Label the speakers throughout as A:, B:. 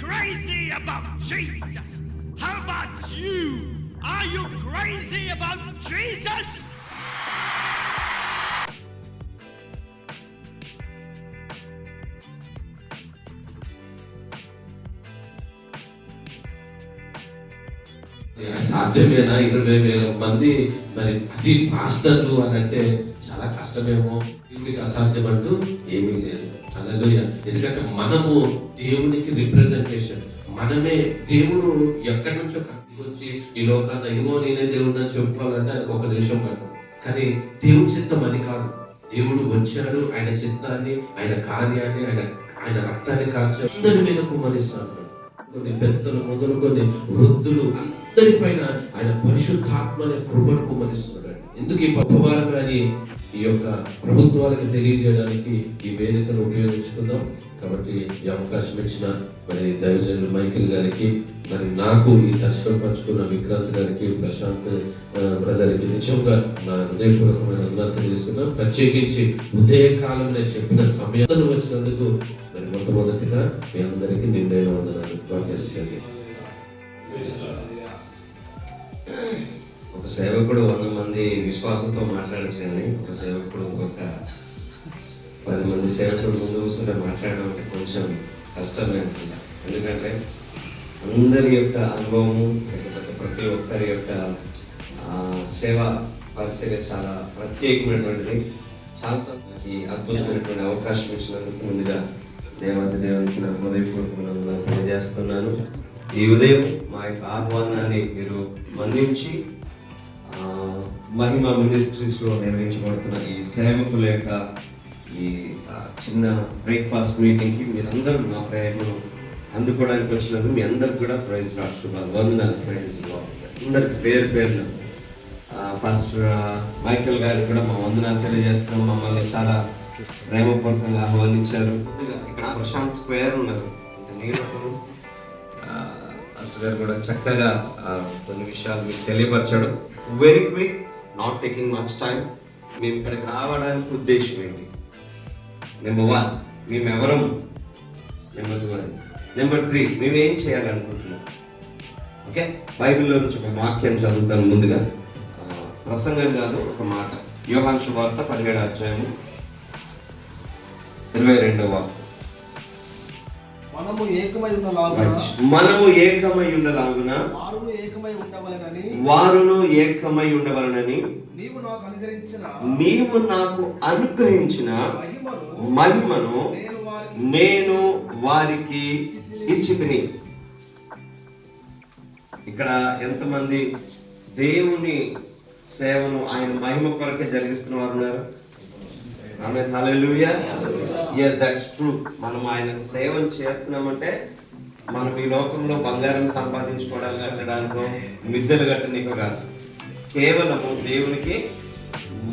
A: crazy about Jesus? How about you? Are you crazy about Jesus?
B: సాధ్యమేనా 20,000 మంది మరి అది పాస్టర్లు అని అంటే చాలా కష్టమేమో, దేవుడికి అసాధ్యం అంటూ ఏమీ లేదు. హల్లెలూయా. ఎందుకంటే మనము దేవునికి రిప్రజెంటేషన్, మనమే. దేవుడు ఎక్కడి నుంచో వచ్చి ఈ లోకాన్ని ఇదిగో నేనే దేవుడు అని చెప్పుకోవాలంటే ఆయనకు ఒక నిమిషం పట్టు. కానీ దేవుడి చిత్తం అది కాదు. దేవుడు వచ్చాడు, ఆయన చిత్తాన్ని, ఆయన కార్యాన్ని, ఆయన రక్తాన్ని కార్చి అందరి మీద కుమ్మరిస్తాడు. కొన్ని పెద్దలు మొదలుకొని వృద్ధులు అందరిపైన ఆయన పరిశుద్ధాత్మని కృపను కుమ్మరిస్తున్నాడు. ఎందుకు ఈ పథవారం అని ఈ యొక్క ప్రభుత్వాలకు తెలియజేయడానికి ఈ వేదికను ఉపయోగించుకుందాం. కాబట్టి ఈ అవకాశం ఇచ్చిన మరి దైవజనులు మైకిల్ గారికి, మరి నాకు ఈ దర్శనం పంచుకున్న విక్రాంత్ గారికి, ప్రశాంత్ బ్రదర్కి నిజంగా నా హృదయపూర్వకమైన అభినందనలు చేసుకున్నాం. ప్రత్యేకించి ఉదయకాలం నేను చెప్పిన సమయం వచ్చినందుకు మరి మొట్టమొదటిగా మీ అందరికీ నిండైన వందనాలు.
C: ఒక సేవకుడు 100 మంది విశ్వాసంతో మాట్లాడచ్చని, ఒక సేవకుడు ఇంకొక 10 మంది సేవకుడు ముందు కూర్చుంటే మాట్లాడడం అంటే కొంచెం కష్టమే అనుకుంటా. ఎందుకంటే అందరి యొక్క అనుభవము, లేకపోతే ప్రతి ఒక్కరి యొక్క సేవా పరిచర్య చాలా ప్రత్యేకమైనటువంటిది. చాలా ఈ అద్భుతమైనటువంటి అవకాశం ఇచ్చినందుకు ముందుగా దేవునికి నా హృదయపూర్వకంగా తెలియజేస్తున్నాను. ఈ ఉదయం మా యొక్క ఆహ్వానాన్ని మీరు మన్నించి మహిమ మినిస్ట్రీస్లో నిర్వహించబడుతున్న ఈ సేవకుల యొక్క ఈ చిన్న బ్రేక్ఫాస్ట్ మీటింగ్కి మీరందరూ నా ప్రేమను అందుకోవడానికి వచ్చినందుకు మీ అందరికి కూడా ప్రైజ్ లార్డ్ శుభాలు, వందనాలు. ప్రైజ్ లార్డ్ అందరికి పేరు పేరున పాస్టర్ మైకేల్ గారికి కూడా మా వందనాలు తెలియజేస్తున్నాం. మమ్మల్ని చాలా ప్రేమపూర్వకంగా ఆహ్వానించారు. ఇక్కడ ప్రశాంత్ స్క్వేర్ ఉన్నారు, పాస్టర్ గారు కూడా చక్కగా కొన్ని విషయాలు మీకు తెలియపరచాడు. Very quick, not taking much time. మేము ఇక్కడికి రావడానికి ఉద్దేశం ఏంటి? నెంబర్ 1, మేము ఎవరం? నెంబర్ 3, మేము ఏం చేయాలనుకుంటున్నాం? ఓకే, బైబిల్లో నుంచి ఒక వాక్యం చదువుతాను ముందుగా. ప్రసంగం కాదు, ఒక మాట. యోహాను సువార్త 17వ అధ్యాయము 22వ వాక్యం.
D: మనము ఏకమై ఉన్నలాగున
C: వారును ఏకమై ఉండవలనని నీవు నాకు అనుగ్రహించిన మహిమను నేను వారికి ఇచ్చితిని. ఇక్కడ ఎంతమంది దేవుని సేవను ఆయన మహిమ కొరకే జరిగిస్తున్న వారు ఉన్నారు? ఆమేన్, హల్లెలూయా. yes, that's true. మనం ఆయన సేవను చేస్తున్నామంటే మనం ఈ లోకంలో బంగారం సంపాదించుకోవడానికి కట్టడానికో మిద్దెలు కట్టడానికో కాదు, కేవలము దేవునికి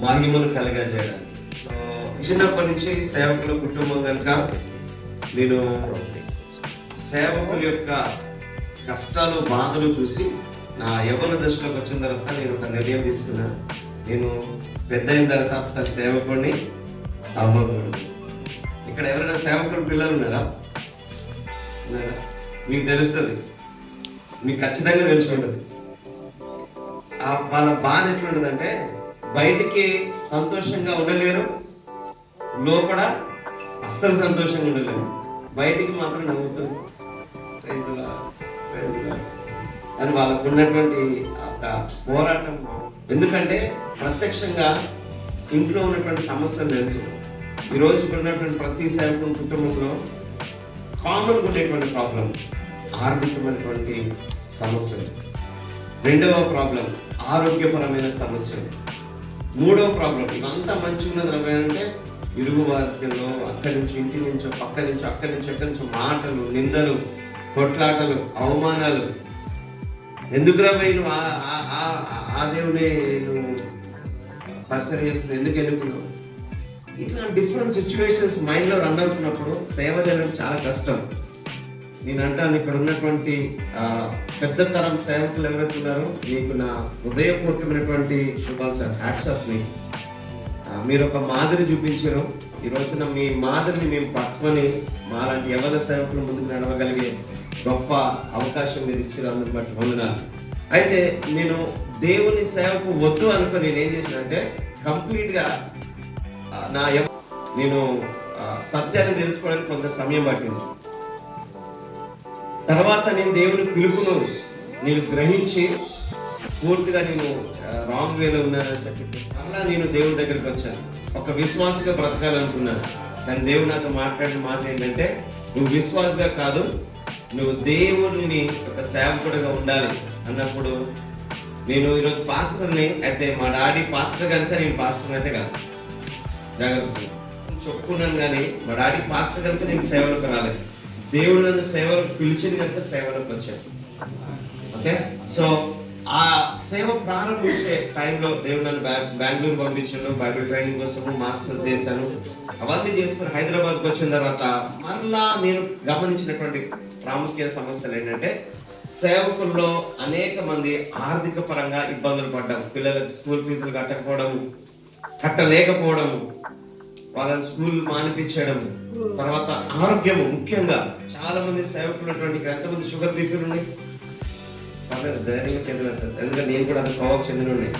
C: మహిమను కలిగజేయడానికి. సో చిన్నప్పటి నుంచి సేవకుల కుటుంబం కనుక నేను సేవకుల యొక్క కష్టాలు బాధలు చూసి నా యవ్వన దశలోకి వచ్చిన తర్వాత నేను ఒక నిర్ణయం తీసుకున్నాను. నేను పెద్ద అయిన తర్వాత అసలు సేవకుడిని అవ్వకూడదు. ఇక్కడ ఎవరైనా సేవకుడు పిల్లలు ఉన్నారా? మీకు తెలుస్తుంది, మీకు ఖచ్చితంగా తెలిసి ఉంటుంది. వాళ్ళ బాధ ఎట్లుంటుందంటే బయటికి సంతోషంగా ఉండలేరు, లోపల అస్సలు సంతోషంగా ఉండలేరు, బయటికి మాత్రం నవ్వుతారు. అని వాళ్ళకు ఉన్నటువంటి పోరాటం. ఎందుకంటే ప్రత్యక్షంగా ఇంట్లో ఉన్నటువంటి సమస్యలు తెలుసు. ఈరోజు ఇక్కడ ఉన్నటువంటి ప్రతి సేవకుని కుటుంబంలో కామన్గా ఉండేటువంటి ప్రాబ్లం ఆర్థికమైనటువంటి సమస్యలు, 2వ ప్రాబ్లం ఆరోగ్యపరమైన సమస్యలు, 3వ ప్రాబ్లం ఇవంతా మంచిగా ఉన్నది అంటే ఇరుగు వారిలో అక్కడి నుంచి, ఇంటి నుంచో, పక్క నుంచో, అక్కడి నుంచి, ఎక్కడి నుంచో మాటలు, నిందలు, కొట్లాటలు, అవమానాలు. ఎందుకురా నువ్వు ఆ దేవుడే నువ్వు పరిచయం చేస్తున్నావు, ఎందుకు ఎన్నుకున్నావు? ఇట్లా డిఫరెంట్ సిచ్యువేషన్స్ మైండ్లో రన్ అవుతున్నప్పుడు సేవ చేయడం చాలా కష్టం. నేను అంటాను, ఇక్కడ ఉన్నటువంటి పెద్ద తరం సేవకులు ఎవరైతే ఉన్నారో మీకు నా హృదయపూర్వకమైనటువంటి శుభాలు సార్. Hats off. మీరు ఒక మాదిరి చూపించారు, ఈ రోజున మీ మాదిరిని మేము పట్టుకొని మాలాంటి యవన సేవకులు ముందుకు నడవగలిగే గొప్ప అవకాశం మీరు ఇచ్చారు, అందుకు బట్టి వందనాలు. అయితే నేను దేవుని సేవకు వద్దు అనుకుని నేను ఏం చేసినంటే కంప్లీట్గా నేను సత్యాన్ని తెలుసుకోవడానికి కొంత సమయం పట్టింది. తర్వాత నేను దేవుని పిలుపును నేను గ్రహించి పూర్తిగా నేను రాంగ్ వేలో ఉన్నానని చెప్పి అలా నేను దేవుడి దగ్గరికి వచ్చాను. ఒక విశ్వాసగా బ్రతకాలనుకున్నాను. కానీ దేవుడు నాతో మాట్లాడిన మాట ఏంటంటే, నువ్వు విశ్వాసగా కాదు, నువ్వు దేవుడిని ఒక సేవకుడిగా ఉండాలి అన్నప్పుడు నేను ఈరోజు పాస్టర్ని. అయితే మా డాడీ పాస్టర్ కనుక నేను పాస్టర్ని అయితే కాదు, జాగ్రత్త చెప్పుకున్నాను. కానీ మా డాడీ పాస్టర్ కనుక నేను సేవలకు రాలేదు. దేవుడు నన్ను సేవలకు పిలిచింది కనుక సేవలకు వచ్చాను. ఓకే, సో ఆ సేవ ప్రారంభించే టైంలో దేవుడు నన్ను బెంగళూరు పంపించాడు. బైబిల్ ట్రైనింగ్ కోసము మాస్టర్స్ చేశాను. అవన్నీ చేసుకుని హైదరాబాద్కి వచ్చిన తర్వాత మరలా నేను గమనించినటువంటి ప్రాముఖ్య సమస్యలు ఏంటంటే, సేవకుల్లో అనేక మంది ఆర్థిక పరంగా ఇబ్బందులు పడ్డాము. పిల్లలకు స్కూల్ ఫీజులు కట్టలేకపోవడము, వాళ్ళని స్కూల్ మానిపించడం, తర్వాత ఆరోగ్యము. ముఖ్యంగా చాలా మంది సేవకులు ఎంతమంది షుగర్ బీపీలు ఉన్నాయి, ధైర్యంగా చెందిన, ఎందుకంటే నేను కూడా అది కోవకు చెందిన ఉన్నాయి.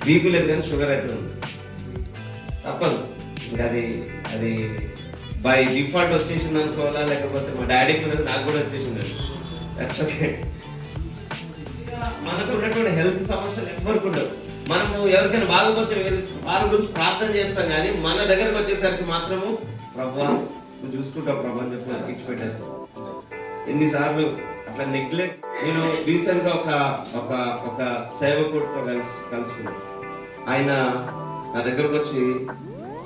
C: బీపీ లేదు కానీ షుగర్ అయితే ఉంది, తప్పదు. ఇంకా అది బై డిఫాల్ట్ వచ్చేసింది అనుకోవాలా, లేకపోతే మా డాడీకి ఉన్నది నాకు కూడా వచ్చేసింది. That's okay. మనకు ఉన్నటువంటి హెల్త్ సమస్యలు ఎవరికి ఉండవు. మనము ఎవరికైనా బాగుపోతే వాళ్ళ గురించి ప్రార్థన చేస్తాం, కానీ మన దగ్గరకు వచ్చేసరికి మాత్రము ప్రభువా నువ్వు చూసుకుంటావు ప్రభు అని చెప్పి నాకు ఇచ్చి పెట్టేస్తాం. ఎన్నిసార్లు అట్లా నెగ్లెక్ట్. నేను రీసెంట్ గా ఒక సేవకుడితో కలుసుకున్నాను. ఆయన నా దగ్గరకు వచ్చి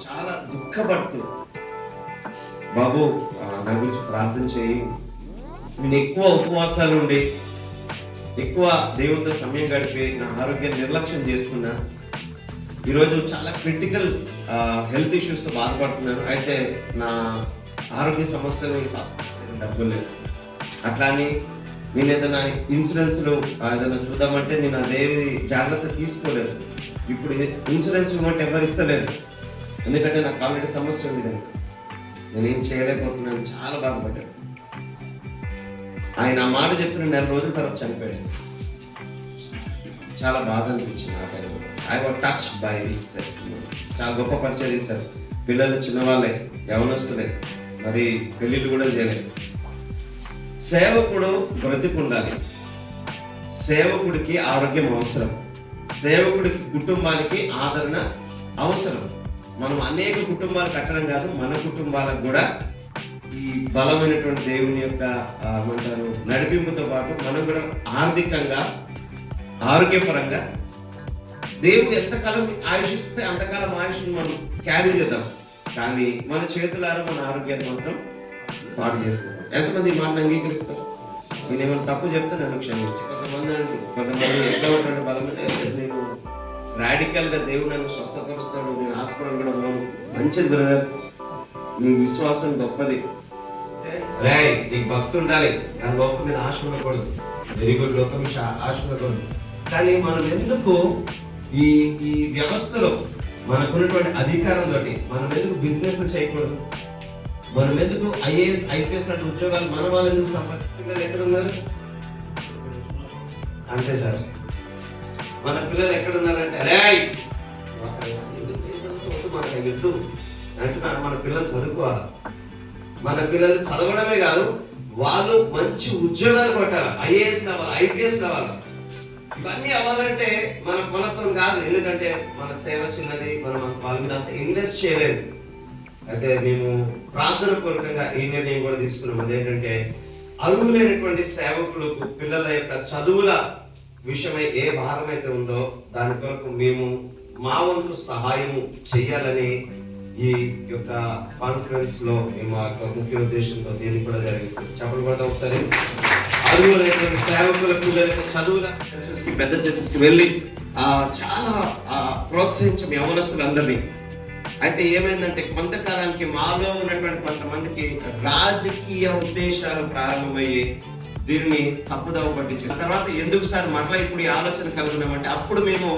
C: చాలా దుఃఖపడుతూ, బాబు నా గురించి ప్రార్థన చేయి, నేను ఎక్కువ ఉపవాసాలు ఉండి ఎక్కువ దేవునితో సమయం గడిపి నా ఆరోగ్యాన్ని నిర్లక్ష్యం చేసుకున్నా. ఈరోజు చాలా క్రిటికల్ హెల్త్ ఇష్యూస్తో బాధపడుతున్నాను. అయితే నా ఆరోగ్య సమస్యలు డబ్బులు లేవు. అట్లా అని నేను ఏదైనా ఇన్సూరెన్స్లో ఏదైనా చూద్దామంటే నేను అదేవి జాగ్రత్త తీసుకోలేదు. ఇప్పుడు ఇన్సూరెన్స్ ఇవ్వమంటే ఎవరు ఇస్తలేదు, ఎందుకంటే నాకు ఆల్రెడీ సమస్య ఉంది కనుక నేనేం చేయలేకపోతున్నాను. చాలా బాధపడ్డాను. ఆయన ఆ మాట చెప్పిన 4 రోజుల తర్వాత చనిపోయాడు. చాలా బాధ అనిపించింది ఆ టైంలో. I was touched by this testimony. చాలా గొప్ప పరిచయం చేశారు. పిల్లలు చిన్నవాళ్ళే, యవనస్తులే, మరి పెళ్ళిళ్ళు కూడా చేయలేదు. సేవకుడు బ్రతికుండాలి. సేవకుడికి ఆరోగ్యం అవసరం. సేవకుడికి కుటుంబానికి ఆదరణ అవసరం. మనం అనేక కుటుంబాలు కట్టడం కాదు, మన కుటుంబాలకు కూడా ఈ బలమైనటువంటి దేవుని యొక్క నడిపింపుతో పాటు మనం కూడా ఆర్థికంగా, ఆరోగ్యపరంగా దేవుడు ఎంతకాలం ఆయుష్ ఇస్తే అంతకాలం ఆయుష్ని మనం క్యారీ చేద్దాం. కానీ మన చేతులారా మన ఆరోగ్యాన్ని మాత్రం పాడు చేసుకుంటాం. ఎంతమంది మాట అంగీకరిస్తారు? నేనేమైనా తప్పు చెప్తే నన్ను క్షమించి. కొంతమంది ఎట్లా ఉంటాడు బలమైన, నేను రాడికల్గా దేవుడు నన్ను స్వస్థపరుస్తాడు, నేను హాస్పిటల్ కూడా పోను. మంచిది బ్రదర్, నీ విశ్వాసం గొప్పది, రాయ్ నీకు భక్తి ఉండాలి, నా లోకం మీద ఆశ ఉండకూడదు, వెరీ గుడ్, లోకం మీద ఆశ ఉండకూడదు. కానీ మనం ఎందుకు ఈ వ్యవస్థలో మనకున్నటువంటి అధికారంతో మనం ఎందుకు బిజినెస్ చేయకూడదు? మనం ఎందుకు ఐఏఎస్ ఐపీఎస్ లాంటి ఉద్యోగాలు మన వాళ్ళు ఎందుకు సంపాదించారు? ఎక్కడ ఉన్నారు? అంతే సార్, మన పిల్లలు ఎక్కడ ఉన్నారంటే రాయ్ అంటున్నారు. మన పిల్లలు చదువుకోవాలి. మన పిల్లలు చదవడమే కాదు, వాళ్ళు మంచి ఉద్యోగాలు కొట్టాలి, ఐఏఎస్ కావాలి, ఐపీఎస్ కావాలి. ఇవన్నీ అవ్వాలంటే మన మనతో కాదు, ఎందుకంటే మన సేవ చిన్నది, మనం వాళ్ళ మీద అంత ఇన్వెస్ట్ చేయలేదు. అయితే మేము ప్రార్థన పూర్వకంగా ఈ నిర్ణయం కూడా తీసుకున్నాం. అదేంటంటే అర్హులైనటువంటి సేవకులకు పిల్లల యొక్క చదువుల విషయమై ఏ భారం అయితే ఉందో దాని కొరకు మేము మా వంతు సహాయము చేయాలని ఈ యొక్క కాన్ఫరెన్స్ లో మేము ఆ ముఖ్య ఉద్దేశంతో దీన్ని కూడా జరిగిస్తాం. చెప్పలు కూడా ఒకసారి అర్హులైనటువంటి సేవకుల పిల్లల చదువుల చర్చెస్ కి, పెద్ద చర్చెస్ కి వెళ్ళి చాలా ప్రోత్సహించాం యవనస్తులందరినీ. అయితే ఏమైందంటే కొంతకాలానికి మాలో ఉన్నటువంటి కొంతమందికి రాజకీయ ఉద్దేశాలు ప్రారంభమయ్యి దీనిని తప్పుదవ పట్టించారు. ఆ తర్వాత ఎందుకు సార్ మరలా ఇప్పుడు ఈ ఆలోచన కలుగున్నామంటే, అప్పుడు మేము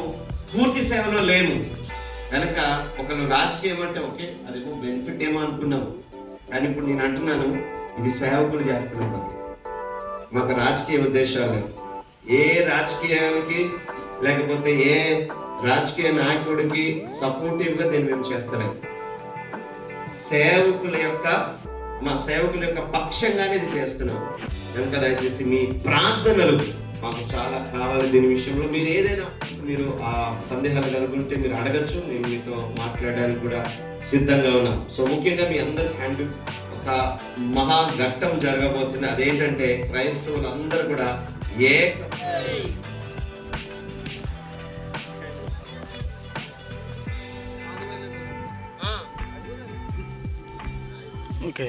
C: పూర్తి సేవలో లేము. కనుక ఒకళ్ళు రాజకీయం అంటే ఓకే అదేమో బెనిఫిట్ ఏమో అనుకున్నావు, కానీ ఇప్పుడు నేను అంటున్నాను ఇది సేవకులు చేస్తున్న పని. మాకు రాజకీయ ఉద్దేశాలు లేవు. ఏ రాజకీయానికి లేకపోతే ఏ రాజకీయ నాయకుడికి సపోర్టివ్గా దీన్ని మేము చేస్తలేము. మా సేవకుల యొక్క పక్షంగానే ఇది చేస్తున్నాము. కనుక దయచేసి మీ ప్రార్థనలు మాకు చాలా కావాలి. దీని విషయంలో మీరు ఏదైనా మీరు ఆ సందేహాలు కనుకుంటే మీరు అడగచ్చు, నేను మీతో మాట్లాడడానికి కూడా సిద్ధంగా ఉన్నాం. సో ముఖ్యంగా మీ అందరి హ్యాండిల్స్ ఒక మహా ఘట్టం జరగబోతుంది. అదేంటంటే క్రైస్తవులందరూ కూడా
E: ఓకే.